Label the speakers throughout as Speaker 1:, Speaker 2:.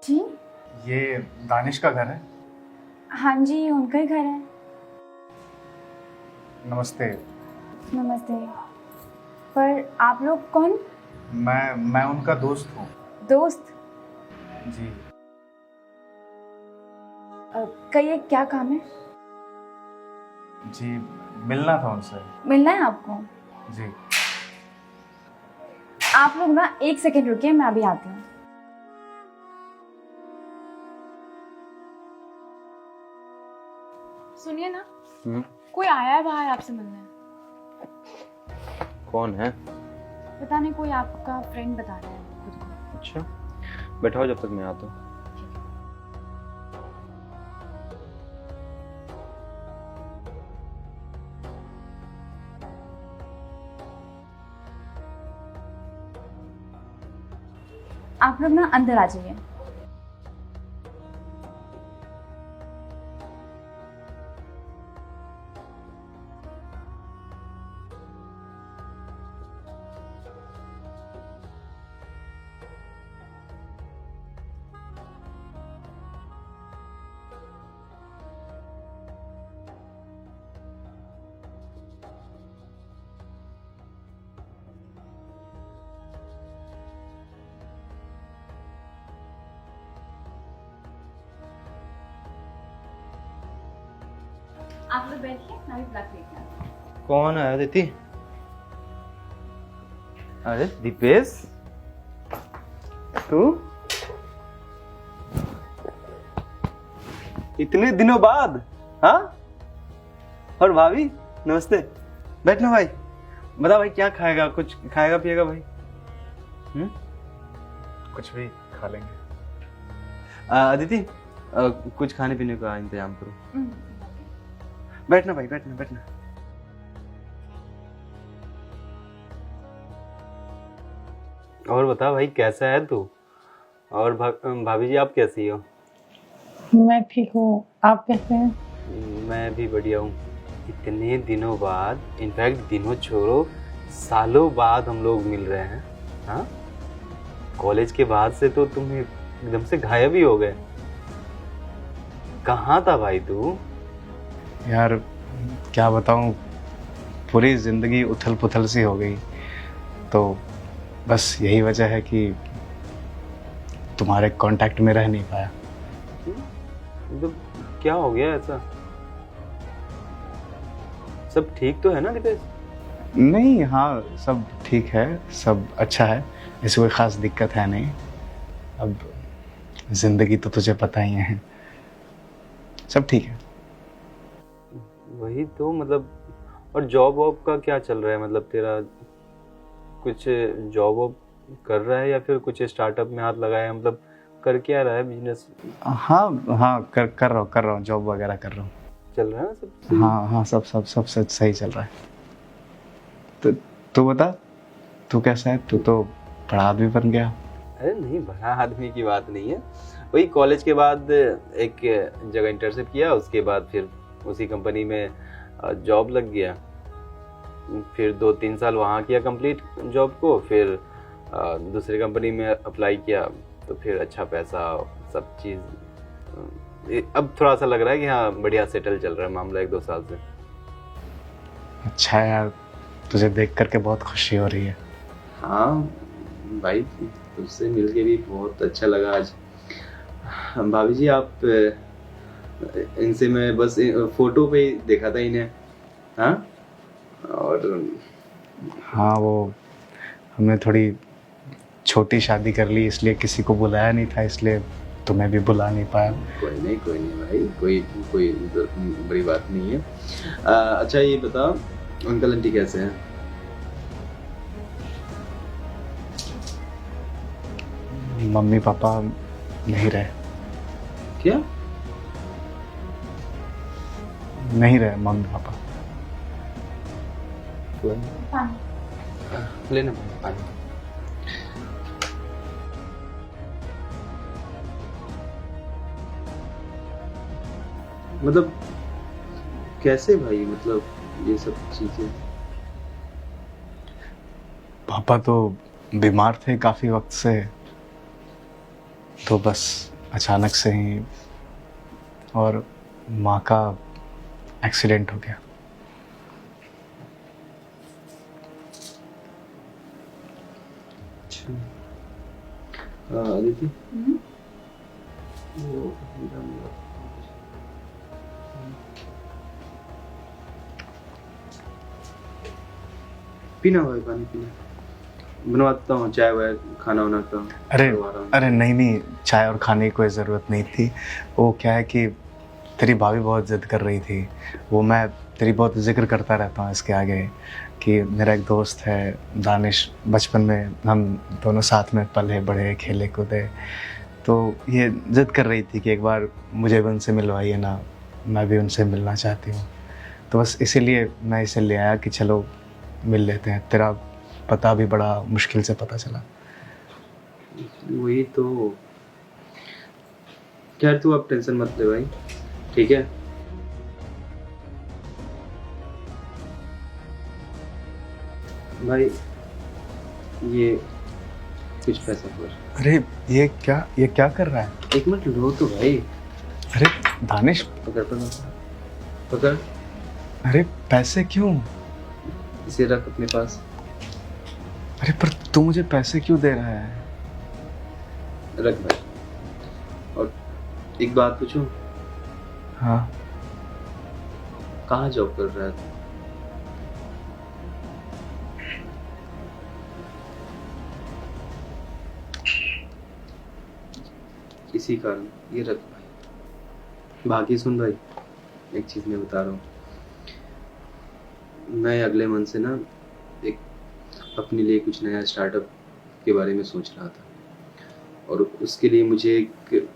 Speaker 1: जी
Speaker 2: ये दानिश का घर है।
Speaker 1: हाँ जी, ये उनका ही घर है।
Speaker 2: नमस्ते।
Speaker 1: नमस्ते। पर आप लोग कौन?
Speaker 2: मैं उनका दोस्त हूँ।
Speaker 1: दोस्त?
Speaker 2: जी।
Speaker 1: कहिए क्या काम है?
Speaker 2: जी, मिलना था उनसे।
Speaker 1: मिलना है आपको?
Speaker 2: जी।
Speaker 1: आप लोग ना एक सेकंड रुकिए, मैं अभी आती हूँ। सुनिए ना, कोई आया है बाहर आपसे मिलने।
Speaker 3: कौन है?
Speaker 1: पता नहीं, कोई आपका फ्रेंड बता रहा है खुद को।
Speaker 3: अच्छा, बैठाओ जब तक मैं आता हूँ।
Speaker 1: आप लोग ना अंदर आ जाइए। आप लोग बैठिए, मैं अभी प्लग लेके आती हूँ।
Speaker 3: कौन है अदिति? अरे दीपेश, तू इतने दिनों बाद? हाँ, और भाभी नमस्ते। बैठना भाई। बता भाई, क्या खाएगा? कुछ खाएगा पिएगा भाई?
Speaker 2: कुछ भी खा लेंगे।
Speaker 3: अदिति, कुछ खाने पीने का इंतजाम करो। बैठना भाई, बैठना बैठना। और बता भाई, कैसा है तू? और भाभी जी आप कैसी हो?
Speaker 4: मैं ठीक हूँ, आप कैसे हैं?
Speaker 3: मैं भी बढ़िया हूँ। इतने दिनों बाद, इनफैक्ट दिनों छोड़ो सालों बाद हम लोग मिल रहे हैं। हाँ, कॉलेज के बाद से तो तुम एकदम से गायब ही हो गए। कहाँ था भाई तू?
Speaker 2: यार क्या बताऊँ, पूरी जिंदगी उथल पुथल सी हो गई। तो बस यही वजह है कि तुम्हारे कांटेक्ट में रह नहीं पाया।
Speaker 3: तो क्या हो गया ऐसा? सब ठीक तो है ना दीपेश?
Speaker 2: नहीं, हाँ सब ठीक है, सब अच्छा है, ऐसी कोई ख़ास दिक्कत है नहीं। अब जिंदगी तो तुझे पता ही है, सब ठीक है।
Speaker 3: वही तो मतलब, और जॉब वॉब का क्या चल रहा है? मतलब तेरा कुछ जॉब वॉब कर रहा है या फिर कुछ स्टार्टअप में हाथ लगाया है? मतलब कर क्या रहा है बिजनेस?
Speaker 2: हाँ हाँ, कर रहा हूँ, जॉब वगैरह कर रहा हूँ।
Speaker 3: चल रहा है ना सब सही?
Speaker 2: हाँ सब सही चल रहा है। तो तू बता, तू कैसा है? तू तो बड़ा आदमी बन गया।
Speaker 3: अरे नहीं, बड़ा आदमी की बात नहीं है। वही कॉलेज के बाद एक जगह इंटर्नशिप किया, उसके बाद फिर उसी कंपनी में जॉब लग गया। फिर 2-3 साल वहाँ किया कंप्लीट जॉब को, फिर दूसरी कंपनी में अप्लाई किया, तो फिर अच्छा पैसा सब चीज़। अब थोड़ा सा लग रहा है कि हाँ बढ़िया सेटल चल रहा है मामला 1-2 साल से।
Speaker 2: अच्छा यार, तुझे देख करके बहुत खुशी हो रही है।
Speaker 3: हाँ भाई, तुझसे मिलके भी बहुत अच्छा लगा आज। भाभी जी आप, इनसे मैं बस फोटो पे ही देखा था इन्हें। हाँ, और
Speaker 2: हाँ, वो हमने थोड़ी छोटी शादी कर ली, इसलिए किसी को बुलाया नहीं था, इसलिए तुम्हें भी बुला नहीं पाया।
Speaker 3: कोई नहीं भाई, कोई बड़ी बात नहीं है। अच्छा ये बता, अंकल आंटी कैसे हैं?
Speaker 2: मम्मी पापा नहीं रहे।
Speaker 3: क्या?
Speaker 2: नहीं रहे मम्मी पापा।
Speaker 3: लेना पानी। मतलब कैसे भाई, मतलब ये सब चीजें?
Speaker 2: पापा तो बीमार थे काफी वक्त से, तो बस अचानक से ही, और माँ का एक्सीडेंट हो गया।
Speaker 3: अच्छा अदिति,
Speaker 1: हम्म।
Speaker 3: वो पीना भाई, पानी पीना, बनवाता हूँ चाय वाय, खाना वाना का
Speaker 2: अरे
Speaker 3: करवा रहा हूँ।
Speaker 2: अरे नहीं नहीं, चाय और खाने की कोई ज़रूरत नहीं थी। वो क्या है कि तेरी भाभी बहुत ज़िद कर रही थी। वो मैं तेरी बहुत जिक्र करता रहता हूँ इसके आगे कि मेरा एक दोस्त है दानिश, बचपन में हम दोनों साथ में पले बड़े, खेले कूदे। तो ये ज़िद कर रही थी कि एक बार मुझे भी उनसे मिलवाइए ना, मैं भी उनसे मिलना चाहती हूँ। तो बस इसीलिए मैं इसे ले आया कि चलो मिल लेते हैं। तेरा पता भी बड़ा मुश्किल से पता चला।
Speaker 3: वही तो, खैर तू अब टेंशन मत ले भाई, ठीक है। भाई ये कुछ पैसा पर,
Speaker 2: अरे ये क्या कर रहा है?
Speaker 3: एक मिनट लो तो भाई।
Speaker 2: अरे दानिश,
Speaker 3: पकड़ पकड़ पकड़,
Speaker 2: अरे पैसे क्यों?
Speaker 3: इसे रख अपने पास।
Speaker 2: अरे पर तू मुझे पैसे क्यों दे रहा है?
Speaker 3: रख भाई। और एक बात पूछूं,
Speaker 2: हाँ,
Speaker 3: कहाँ जॉब कर रहा है तू? किसी कारण, ये रख भाई। बाकी सुन भाई, एक चीज मैं बता रहा हूँ, मैं अगले मंथ से ना एक अपने लिए कुछ नया स्टार्टअप के बारे में सोच रहा था, और उसके लिए मुझे एक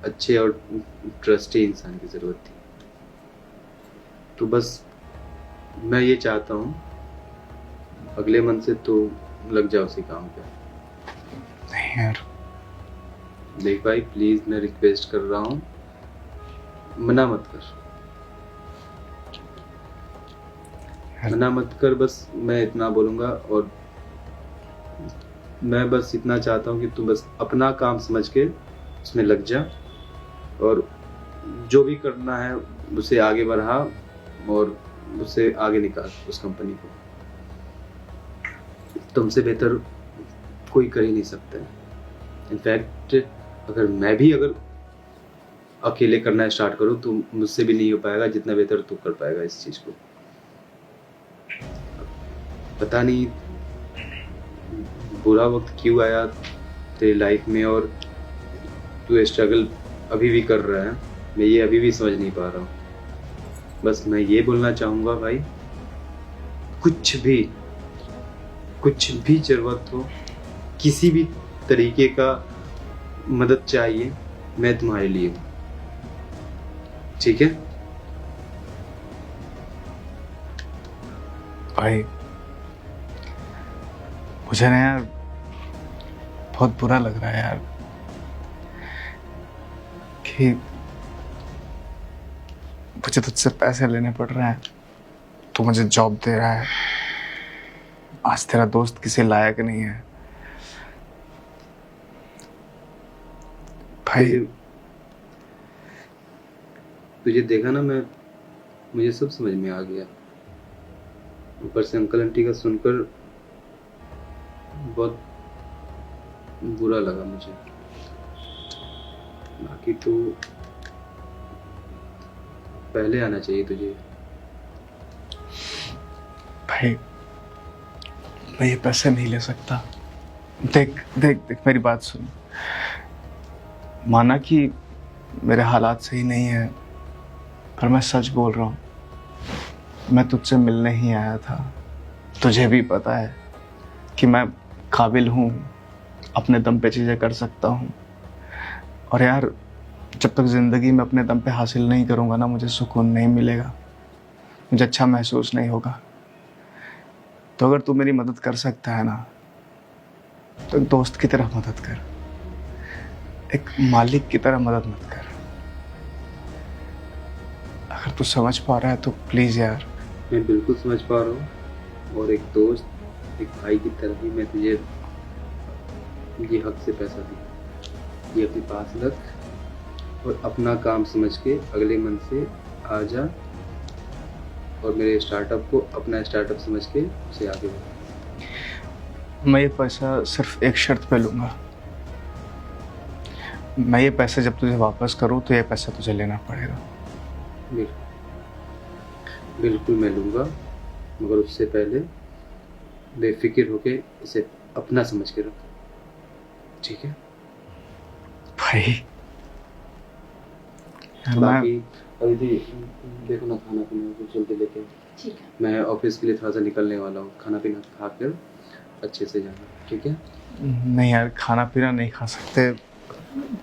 Speaker 3: अच्छे और ट्रस्टी इंसान की ज़रूरत थी। तो बस मैं ये चाहता हूँ अगले मंथ से तो लग जाओ उसी काम पे।
Speaker 2: नहीं यार,
Speaker 3: देख भाई प्लीज, मैं रिक्वेस्ट कर रहा हूँ, मना मत कर, मना मत कर। बस मैं इतना बोलूँगा, और मैं बस इतना चाहता हूँ कि तू बस अपना काम समझ के उसमें लग जा, और जो भी करना है उसे आगे बढ़ा, और उसे आगे निकाल उस कंपनी को। तुमसे बेहतर कोई कर ही नहीं सकता है। इनफैक्ट अगर अकेले करना स्टार्ट करूँ तो मुझसे भी नहीं हो पाएगा जितना बेहतर तू कर पाएगा इस चीज़ को। पता नहीं बुरा वक्त क्यों आया तेरी लाइफ में, और तू स्ट्रगल अभी भी कर रहा है, मैं ये अभी भी समझ नहीं पा रहा हूँ। बस मैं ये बोलना चाहूँगा भाई, कुछ भी जरूरत हो, किसी भी तरीके का मदद चाहिए, मैं तुम्हारे लिए हूँ, ठीक है
Speaker 2: भाई मुझे ना यार बहुत बुरा लग रहा है यार कि मुझे तुझसे पैसे लेने पड़ रहे हैं, तू मुझे जॉब दे रहा है। आज तेरा दोस्त किसी लायक नहीं है भाई।
Speaker 3: तुझे देखा ना, मुझे सब समझ में आ गया। ऊपर से अंकल आंटी का सुनकर बहुत बुरा लगा मुझे। बाकी तो पहले आना चाहिए तुझे।
Speaker 2: भाई मैं ये पैसे नहीं ले सकता। देख देख देख, मेरी बात सुन। माना कि मेरे हालात सही नहीं है, पर मैं सच बोल रहा हूँ। मैं तुझसे मिलने ही आया था। तुझे भी पता है कि मैं काबिल हूँ, अपने दम पे चीज़ें कर सकता हूँ। और यार जब तक ज़िंदगी में अपने दम पे हासिल नहीं करूँगा ना, मुझे सुकून नहीं मिलेगा, मुझे अच्छा महसूस नहीं होगा। तो अगर तू मेरी मदद कर सकता है ना, तो एक दोस्त की तरह मदद कर, एक मालिक की तरह मदद मत कर। अगर तू समझ पा रहा है तो प्लीज़ यार।
Speaker 3: मैं बिल्कुल समझ पा रहा हूँ, और एक दोस्त, एक भाई की तरह ही मैं तुझे ये हक से पैसा दी, ये अपने पास रख, और अपना काम समझ के अगले मंथ से आ जा और मेरे स्टार्टअप को अपना स्टार्टअप समझ के उसे आगे बढ़ा।
Speaker 2: मैं ये पैसा सिर्फ एक शर्त पे लूँगा। मैं ये पैसे जब तुझे वापस करूँ तो ये पैसा तुझे लेना पड़ेगा।
Speaker 3: बिल्कुल मैं लूँगा, मगर उससे पहले बेफिक्र होके इसे अपना समझ के रख, ठीक है?
Speaker 2: भाई
Speaker 3: बाकी अदिति देखो ना, खाना पीना कुछ जल्दी लेके।
Speaker 1: ठीक है।
Speaker 3: मैं ऑफिस के लिए थोड़ा सा निकलने वाला हूँ, खाना पीना खा कर अच्छे से जाना, ठीक है?
Speaker 2: नहीं यार, खाना पीना नहीं खा सकते,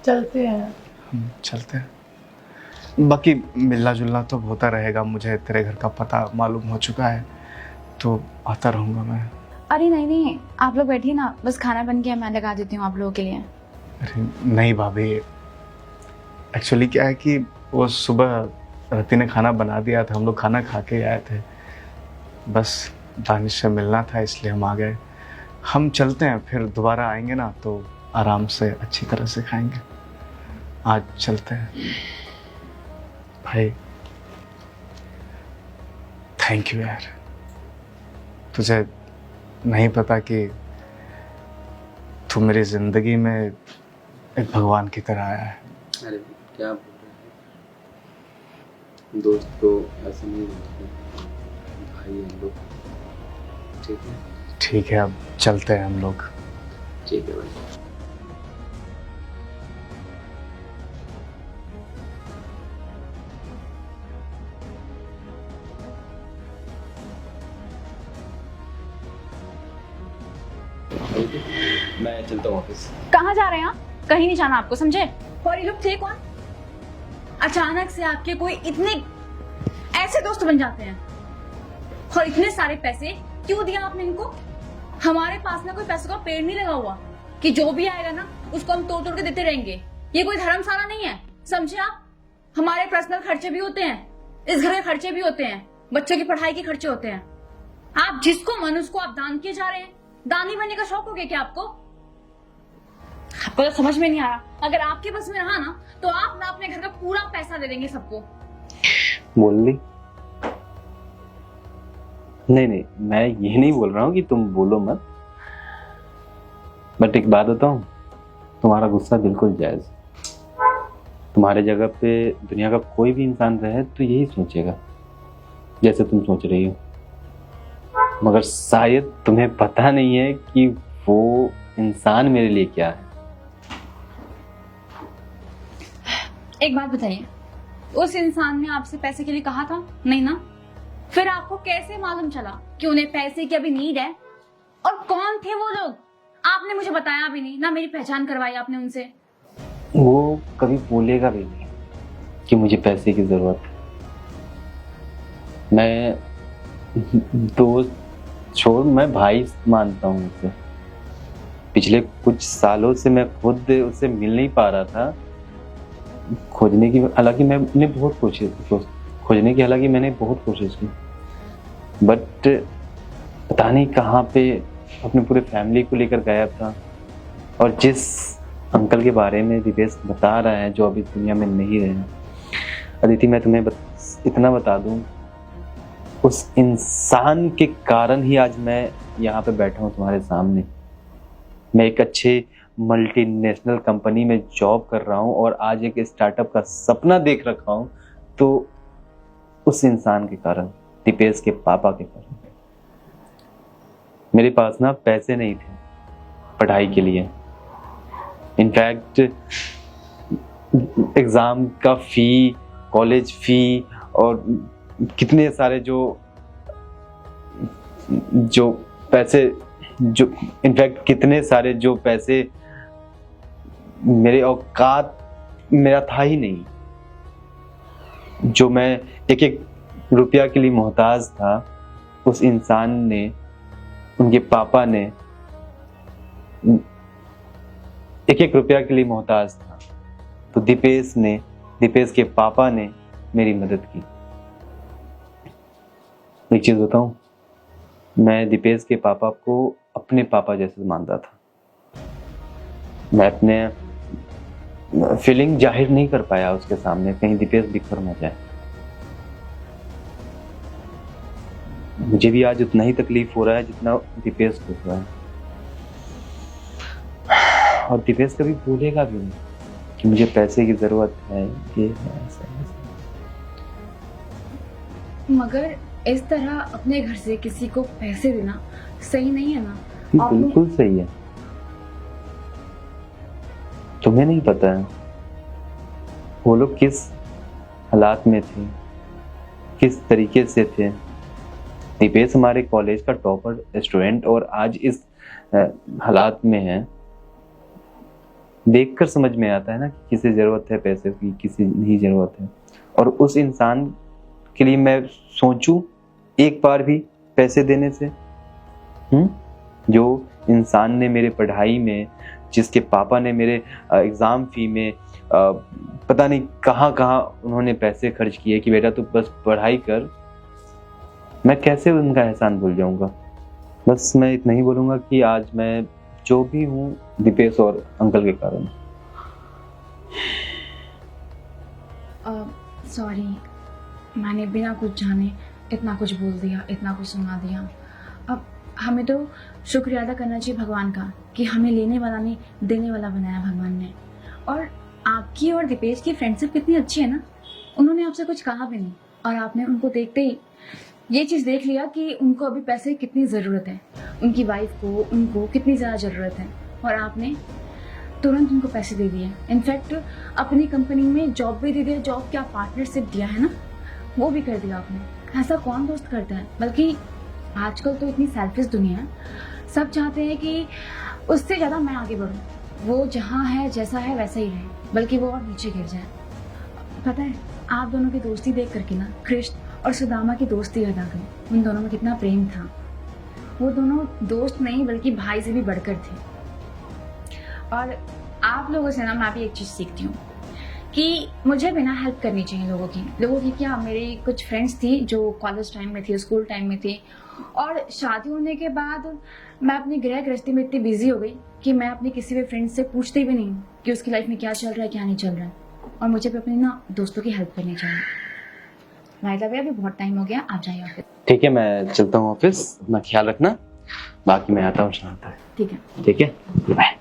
Speaker 4: चलते हैं।
Speaker 2: हम चलते हैं। बाकी मिलना जुलना तो होता रहेगा, मुझे तेरे घर का पता मालूम हो चुका है, तो आता रहूँगा मैं।
Speaker 1: अरे नहीं, आप लोग बैठिए ना, बस खाना बन गया, मैं लगा देती हूँ आप लोगों के लिए।
Speaker 2: अरे नहीं भाभी, एक्चुअली क्या है कि वो सुबह रति ने खाना बना दिया था, हम लोग खाना खा के आए थे, बस दानिश से मिलना था इसलिए हम आ गए। हम चलते हैं, फिर दोबारा आएंगे ना तो आराम से अच्छी तरह से खाएंगे। आज चलते हैं भाई। थैंक यू यार, तुझे नहीं पता कि तू मेरी जिंदगी में एक भगवान की तरह आया है।
Speaker 3: अरे क्या बोल रहे हैं, दोस्त तो ऐसे नहीं होते, भाई हम लोग, ठीक है?
Speaker 2: ठीक है, अब चलते हैं हम लोग।
Speaker 3: ठीक है भाई। मैं चलता हूँ ऑफिस।
Speaker 1: कहाँ जा रहे हैं आप? कहीं नहीं जाना आपको, समझे? और ये लोग थे कौन? अचानक से आपके कोई इतने ऐसे दोस्त बन जाते हैं, और इतने सारे पैसे क्यों दिया आपने इनको? हमारे पास ना कोई पैसों का पेड़ नहीं लगा हुआ कि जो भी आएगा ना उसको हम तोड़ तोड़ के देते रहेंगे। ये कोई धर्मशाला नहीं है, समझे आप? हमारे पर्सनल खर्चे भी होते हैं, इस घर के खर्चे भी होते हैं, बच्चों की पढ़ाई के खर्चे होते हैं। आप जिसको मन उसको आप दान किए जा रहे हैं। दानी बनने का शौक हो गया क्या आपको? आपको तो समझ में नहीं आ रहा। अगर आपके बस में रहा ना तो आप ना अपने घर का पूरा पैसा दे देंगे सबको।
Speaker 3: बोल ली? नहीं, मैं ये नहीं बोल रहा हूँ कि तुम बोलो मत, बट एक बात बताऊं, तुम्हारा गुस्सा बिल्कुल जायज। तुम्हारे जगह पे दुनिया का कोई भी इंसान रहे तो यही सोचेगा जैसे तुम सोच रही हो, मगर शायद तुम्हें पता नहीं है कि वो इंसान मेरे लिए क्या है।
Speaker 1: एक बात बताइए, उस इंसान ने आपसे पैसे के लिए कहा था? नहीं ना? फिर आपको कैसे मालूम चला कि उन्हें पैसे की अभी नीड है? और कौन थे वो लोग? आपने मुझे बताया भी नहीं, ना मेरी पहचान करवाई आपने उनसे।
Speaker 3: वो कभी बोलेगा भी नहीं कि मुझे पैसे की जरूरत है। मैं दोस्त छोड़, मैं भाई मानता हूँ उसे। पिछले कुछ सालों से मैं खुद उससे मिल नहीं पा रहा था, खोजने की हालांकि मैंने बहुत कोशिश की, बट पता नहीं कहाँ पे अपने पूरे फैमिली को लेकर गायब था। और जिस अंकल के बारे में दिवेश बता रहा है जो अभी दुनिया में नहीं रहे, अदिति मैं तुम्हें इतना बता दूं, उस इंसान के कारण ही आज मैं यहाँ पे बैठा हूँ तुम्हारे सामने। मैं एक अच्छे मल्टीनेशनल कंपनी में जॉब कर रहा हूँ और आज एक स्टार्टअप का सपना देख रखा हूँ, तो उस इंसान के कारण, दिपेश के पापा के कारण। मेरे पास ना पैसे नहीं थे पढ़ाई के लिए, इनफैक्ट एग्जाम का फी, कॉलेज फी और कितने सारे जो पैसे मेरे औकात मेरा था ही नहीं। जो मैं एक एक रुपया के लिए मोहताज था, उस इंसान ने, उनके पापा ने एक एक रुपया के लिए मोहताज था, तो दिपेश के पापा ने मेरी मदद की। एक चीज बताऊं, मैं दिपेश के पापा को अपने पापा जैसे मानता था। मैं अपने फीलिंग जाहिर नहीं कर पाया उसके सामने, कहीं दीपेश बिखर ना जाए। मुझे भी आज उतना ही तकलीफ हो रहा है जितना दीपेश को हुआ है, और दीपेश कभी भूलेगा भी नहीं कि मुझे पैसे की जरूरत है, ये है, ऐसा है।
Speaker 1: मगर इस तरह अपने घर से किसी को पैसे देना सही नहीं है ना। आपने-
Speaker 3: बिल्कुल सही है। तुम्हें नहीं पता है वो लोग किस हालात में थे, किस तरीके से थे। दीपेश हमारे कॉलेज का टॉपर स्टूडेंट और आज इस हालात में है। देखकर समझ में आता है ना कि किसे जरूरत है पैसे की, किसी नहीं जरूरत है। और उस इंसान के लिए मैं सोचूं एक बार भी पैसे देने से, जो इंसान ने मेरे पढ़ाई में, जिसके पापा ने मेरे एग्जाम फी में पता नहीं कहाँ कहाँ उन्होंने पैसे खर्च किए कि बेटा तू बस पढ़ाई कर, मैं कैसे उनका एहसान भूल जाऊंगा। बस मैं इतना ही बोलूंगा कि आज मैं जो भी हूँ दीपेश और अंकल के कारण।
Speaker 1: सॉरी, मैंने बिना कुछ जाने इतना कुछ बोल दिया, इतना कुछ सुना दिया। अब हमें तो शुक्रिया अदा करना चाहिए भगवान का कि हमें लेने वाला नहीं देने वाला बनाया भगवान ने। और आपकी और दीपेश की फ्रेंडशिप कितनी अच्छी है ना, उन्होंने आपसे कुछ कहा भी नहीं और आपने उनको देखते ही ये चीज़ देख लिया कि उनको अभी पैसे की कितनी ज़रूरत है, उनकी वाइफ को, उनको कितनी ज़्यादा ज़रूरत है, और आपने तुरंत उनको पैसे दे दिए। इनफैक्ट अपनी कंपनी में जॉब भी दे दिया, जॉब क्या पार्टनरशिप दिया है ना, वो भी कर दिया आपने। ऐसा कौन दोस्त करता है? बल्कि आजकल तो इतनी सेल्फिश दुनिया है, सब चाहते हैं कि उससे ज़्यादा मैं आगे बढ़ूँ, वो जहाँ है जैसा है वैसा ही रहे, बल्कि वो और नीचे गिर जाए। पता है आप दोनों की दोस्ती देख करके ना कृष्ण और सुदामा की दोस्ती याद आ गई। उन दोनों में कितना प्रेम था, वो दोनों दोस्त नहीं बल्कि भाई से भी बढ़कर थे। और आप लोगों से ना मैं भी एक चीज़ सीखती हूँ कि मुझे भी ना हेल्प करनी चाहिए लोगों की। क्या मेरी कुछ फ्रेंड्स थी जो कॉलेज टाइम में थी, स्कूल टाइम में थी, और शादी होने के बाद मैं अपनी गृह गृहस्थी में इतनी बिजी हो गई कि मैं अपने किसी भी फ्रेंड से पूछती भी नहीं कि उसकी लाइफ में क्या चल रहा है क्या नहीं चल रहा है। और मुझे भी अपने ना दोस्तों की हेल्प करनी चाहिए। नाइला भैया अभी बहुत टाइम हो गया, आप जाइए ऑफिस।
Speaker 3: ठीक है, मैं चलता हूँ ऑफिस, अपना ख्याल रखना, बाकी मैं आता हूँ शाम तक।
Speaker 1: ठीक है।
Speaker 3: ठीक है, बाय।